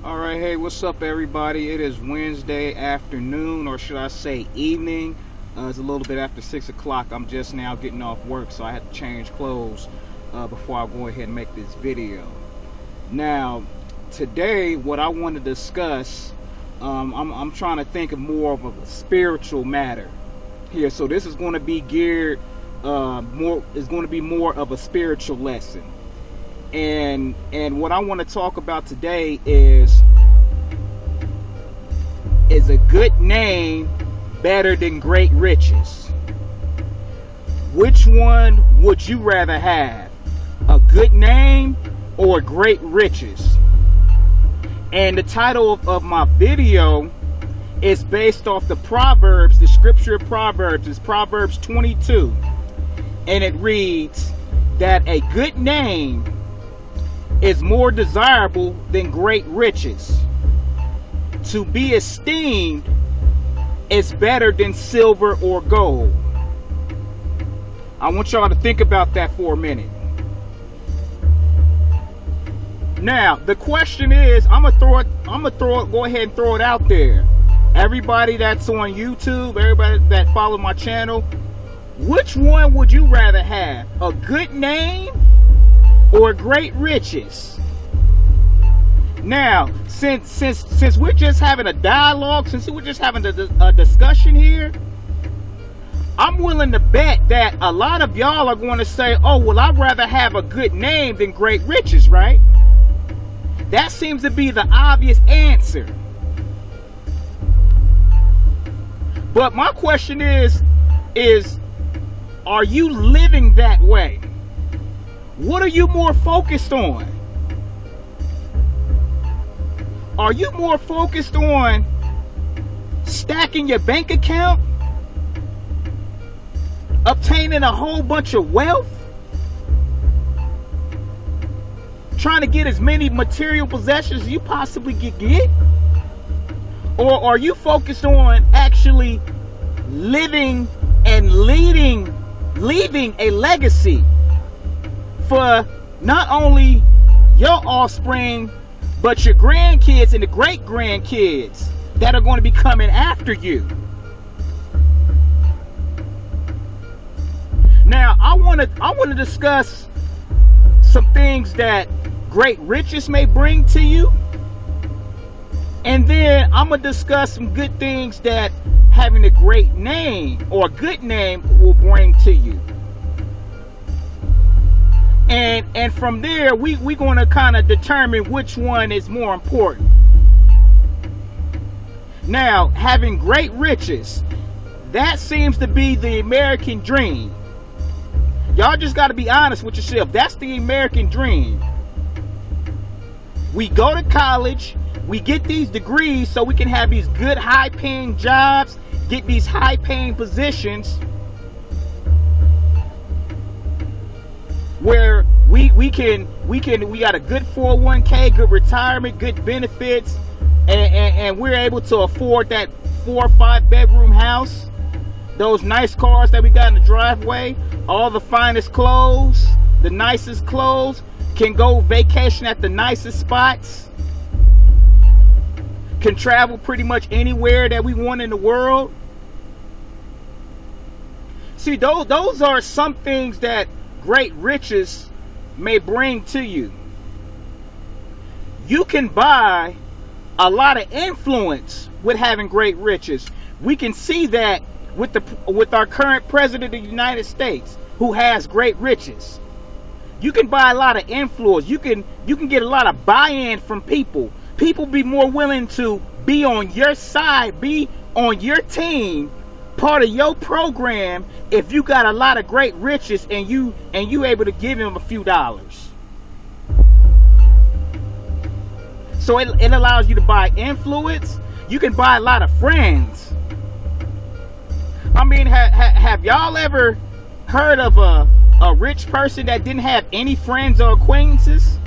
All right, hey, what's up, everybody? It is Wednesday afternoon, or should I say evening. It's a little bit after 6 o'clock. I'm just now getting off work, so I had to change clothes before I go ahead and make this video. Now, today, what I want to discuss, I'm trying to think of more of a spiritual matter here. So this is going to be geared is going to be more of a spiritual lesson. And what I want to talk about today is a good name better than great riches? Which one would you rather have? A good name or great riches? And the title of my video is based off the Proverbs, the scripture of Proverbs. It's Proverbs 22. And it reads that a good name is more desirable than great riches. To be esteemed is better than silver or gold. I want y'all to think about that for a minute. Now, the question is, go ahead and throw it out there. Everybody that's on YouTube, everybody that follow my channel, which one would you rather have? A good name or great riches? Now, since we're just having a dialogue, since we're just having a discussion here, I'm willing to bet that a lot of y'all are going to say, oh, well, I'd rather have a good name than great riches, right? That seems to be the obvious answer. But my question is are you living that way? What are you more focused on? Are you more focused on stacking your bank account? Obtaining a whole bunch of wealth? Trying to get as many material possessions as you possibly can get? Or are you focused on actually living and leaving a legacy for not only your offspring, but your grandkids and the great grandkids that are going to be coming after you? Now, I want to discuss some things that great riches may bring to you, and then I'm gonna discuss some good things that having a great name or a good name will bring to you. And from there, we're going to kind of determine which one is more important. Now, having great riches, that seems to be the American dream. Y'all just got to be honest with yourself. That's the American dream. We go to college, we get these degrees so we can have these good high-paying jobs, get these high-paying positions where we got a good 401k, good retirement, good benefits, and we're able to afford that 4 or 5 bedroom house, those nice cars that we got in the driveway, all the finest clothes, the nicest clothes, can go vacation at the nicest spots, can travel pretty much anywhere that we want in the world. See, those are some things that great riches may bring to you. You can buy a lot of influence with having great riches. We can see that with our current president of the United States, who has great riches. You can buy a lot of influence. You can get a lot of buy-in from people. People be more willing to be on your side, be on your team, part of your program, if you got a lot of great riches and you able to give him a few dollars. So it allows you to buy influence. You can buy a lot of friends. I mean, have y'all ever heard of a rich person that didn't have any friends or acquaintances?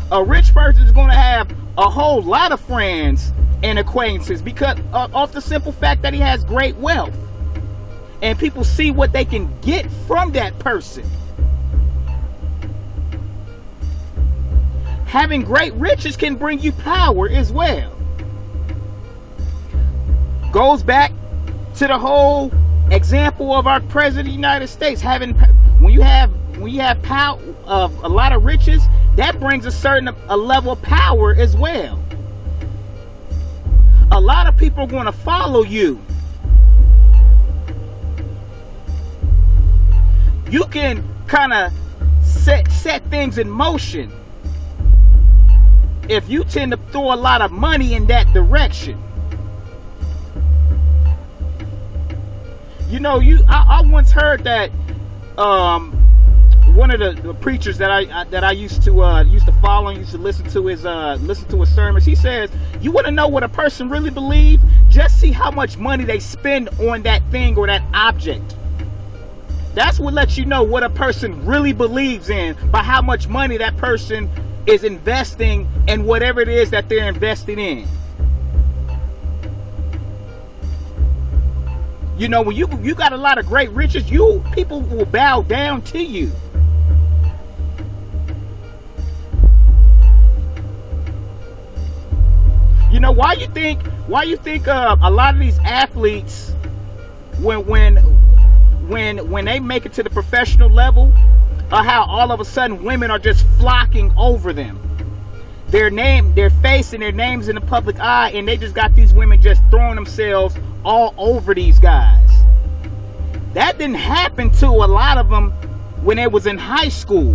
A rich person is going to have a whole lot of friends and acquaintances because of the simple fact that he has great wealth. And people see what they can get from that person. having great riches can bring you power as well. Goes back to the whole example of our president of the United States. When you have power of a lot of riches, that brings a level of power as well. A lot of people are going to follow you. You can kind of set things in motion if you tend to throw a lot of money in that direction. You know, I once heard that one of the preachers that I used to follow and used to listen to his sermons. He says, you want to know what a person really believes? Just see how much money they spend on that thing or that object. That's what lets you know what a person really believes in, by how much money that person is investing in whatever it is that they're investing in. You know, when you got a lot of great riches, people will bow down to you. You know, why you think a lot of these athletes, when they make it to the professional level, how all of a sudden women are just flocking over them. Their face and their names in the public eye, and they just got these women just throwing themselves all over these guys. That didn't happen to a lot of them when they was in high school,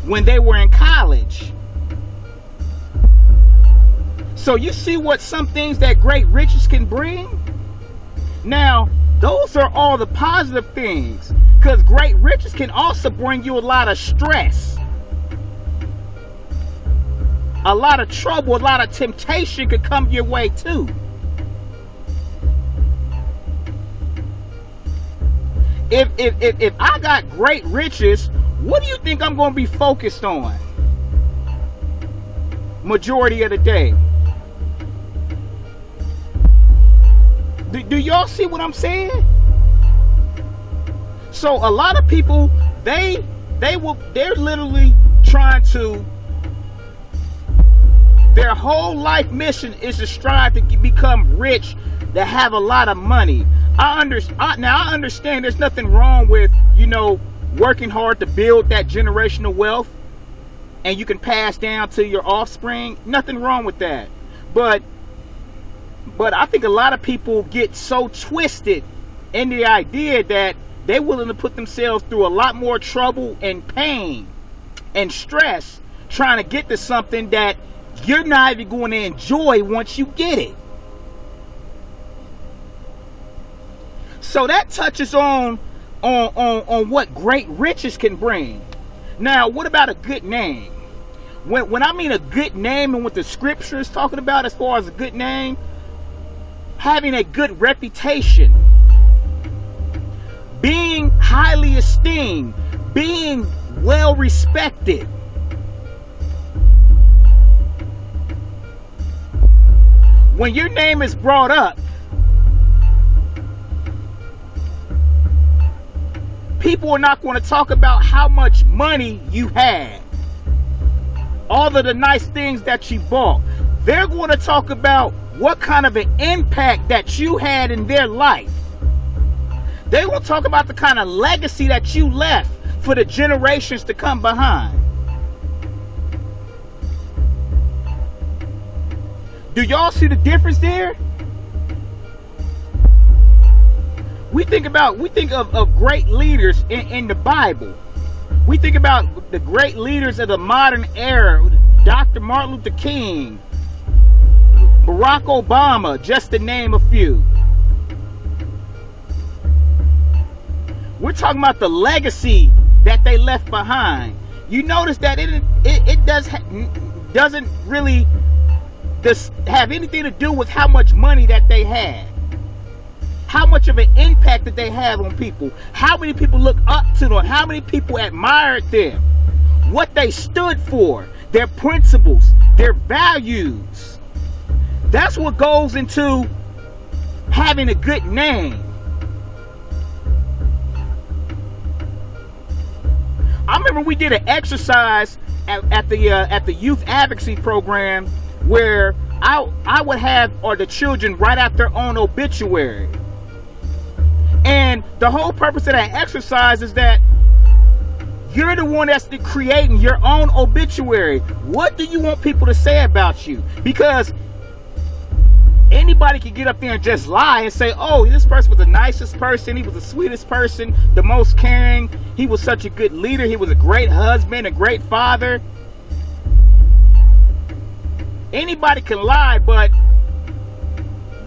when they were in college. So you see what some things that great riches can bring? Now, those are all the positive things, because great riches can also bring you a lot of stress, a lot of trouble, a lot of temptation could come your way too. If I got great riches, what do you think I'm going to be focused on majority of the day? Do y'all see what I'm saying? So a lot of people, they're literally trying to, their whole life mission is to strive to become rich, to have a lot of money. I understand there's nothing wrong with, working hard to build that generational wealth, and you can pass down to your offspring. Nothing wrong with that. But I think a lot of people get so twisted in the idea that they're willing to put themselves through a lot more trouble and pain and stress trying to get to something that you're not even going to enjoy once you get it. So that touches on what great riches can bring. Now, what about a good name? When I mean a good name and what the scripture is talking about as far as a good name, having a good reputation, being highly esteemed, being well respected. When your name is brought up, people are not going to talk about how much money you had, all of the nice things that you bought. They're going to talk about what kind of an impact that you had in their life. They will talk about the kind of legacy that you left for the generations to come behind. Do y'all see the difference there? We think of great leaders in the Bible. We think about the great leaders of the modern era, Dr. Martin Luther King, Barack Obama, just to name a few. We're talking about the legacy that they left behind. You notice that it doesn't really have anything to do with how much money that they had, how much of an impact that they have on people, how many people look up to them, how many people admired them, what they stood for, their principles, their values. That's what goes into having a good name. I remember we did an exercise at the youth advocacy program where I would have the children write out their own obituary. And the whole purpose of that exercise is that you're the one that's creating your own obituary. What do you want people to say about you? Because anybody can get up there and just lie and say, oh, this person was the nicest person, he was the sweetest person, the most caring, he was such a good leader, he was a great husband, a great father. Anybody can lie, but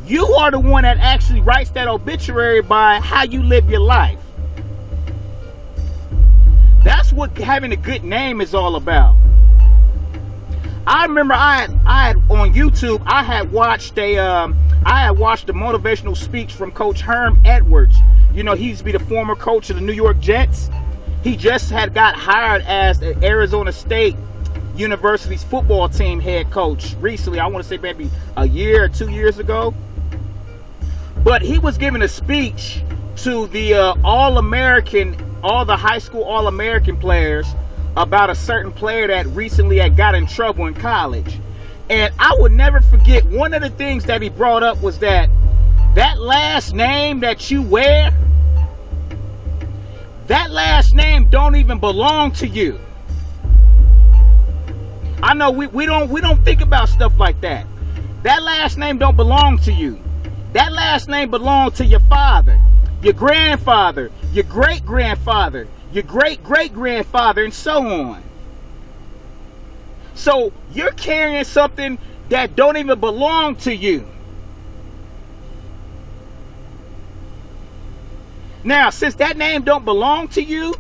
you are the one that actually writes that obituary by how you live your life. That's what having a good name is all about. I remember I had on YouTube, I had watched a motivational speech from Coach Herm Edwards. You know, he used to be the former coach of the New York Jets. He just had got hired as the Arizona State University's football team head coach recently. I want to say maybe a year or 2 years ago. But he was giving a speech to the all the high school All-American players about a certain player that recently had got in trouble in college. And I would never forget, one of the things that he brought up was that last name that you wear, that last name don't even belong to you. I know we don't think about stuff like that. That last name don't belong to you. That last name belonged to your father, your grandfather, your great-grandfather, your great-great-grandfather, and so on. So you're carrying something that don't even belong to you. Now, since that name don't belong to you,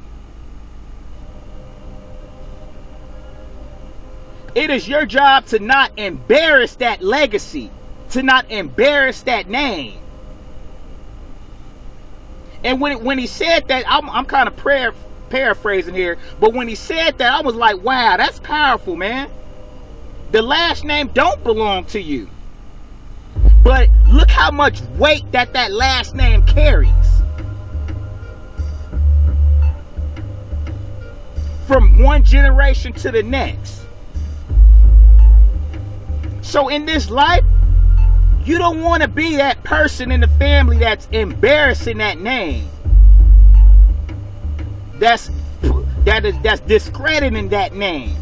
it is your job to not embarrass that legacy, to not embarrass that name. And when he said that, I'm kind of paraphrasing here, but when he said that, I was like, wow, that's powerful, man. The last name don't belong to you. But look how much weight that last name carries. From one generation to the next. So in this life, you don't want to be that person in the family that's embarrassing that name. That's discrediting that name.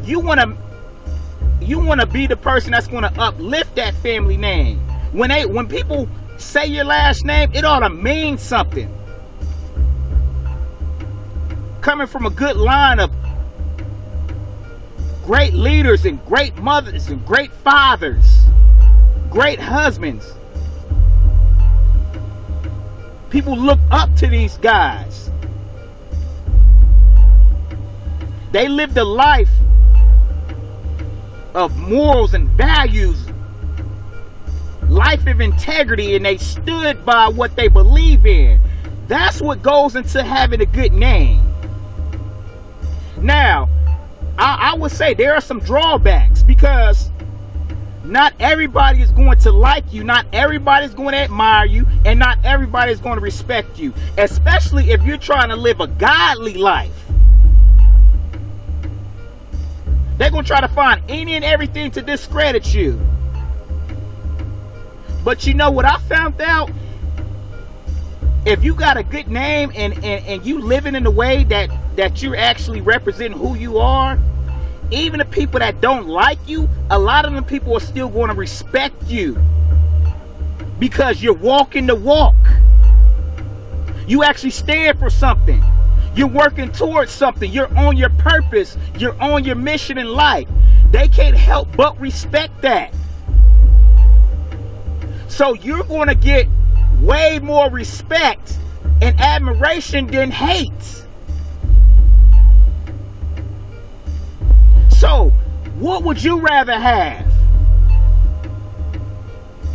You want to be the person that's going to uplift that family name. When people say your last name, it ought to mean something. Coming from a good line of great leaders and great mothers and great fathers, great husbands. People look up to these guys. They lived a life of morals and values, life of integrity, and they stood by what they believe in. That's what goes into having a good name. Now, I would say there are some drawbacks, because not everybody is going to like you, not everybody is going to admire you, and not everybody is going to respect you, especially if you're trying to live a godly life. They're going to try to find any and everything to discredit you. But you know what I found out? If you got a good name and you living in the way that you're actually representing who you are, even the people that don't like you, a lot of them people are still going to respect you, because you're walking the walk. You actually stand for something. You're working towards something. You're on your purpose. You're on your mission in life. They can't help but respect that. So you're going to get way more respect and admiration than hate. So, what would you rather have?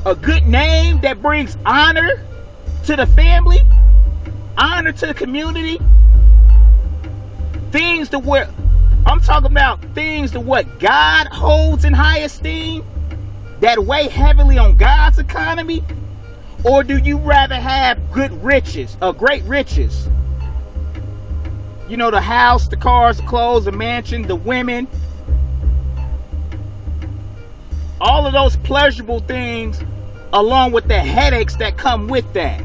A good name that brings honor to the family, honor to the community, things to what I'm talking about, things to what God holds in high esteem, that weigh heavily on God's economy? Or do you rather have good riches, great riches? You know, the house, the cars, the clothes, the mansion, the women. All of those pleasurable things, along with the headaches that come with that.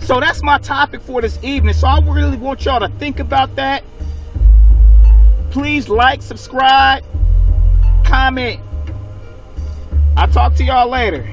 So that's my topic for this evening. So I really want y'all to think about that. Please like, subscribe, comment. I'll talk to y'all later.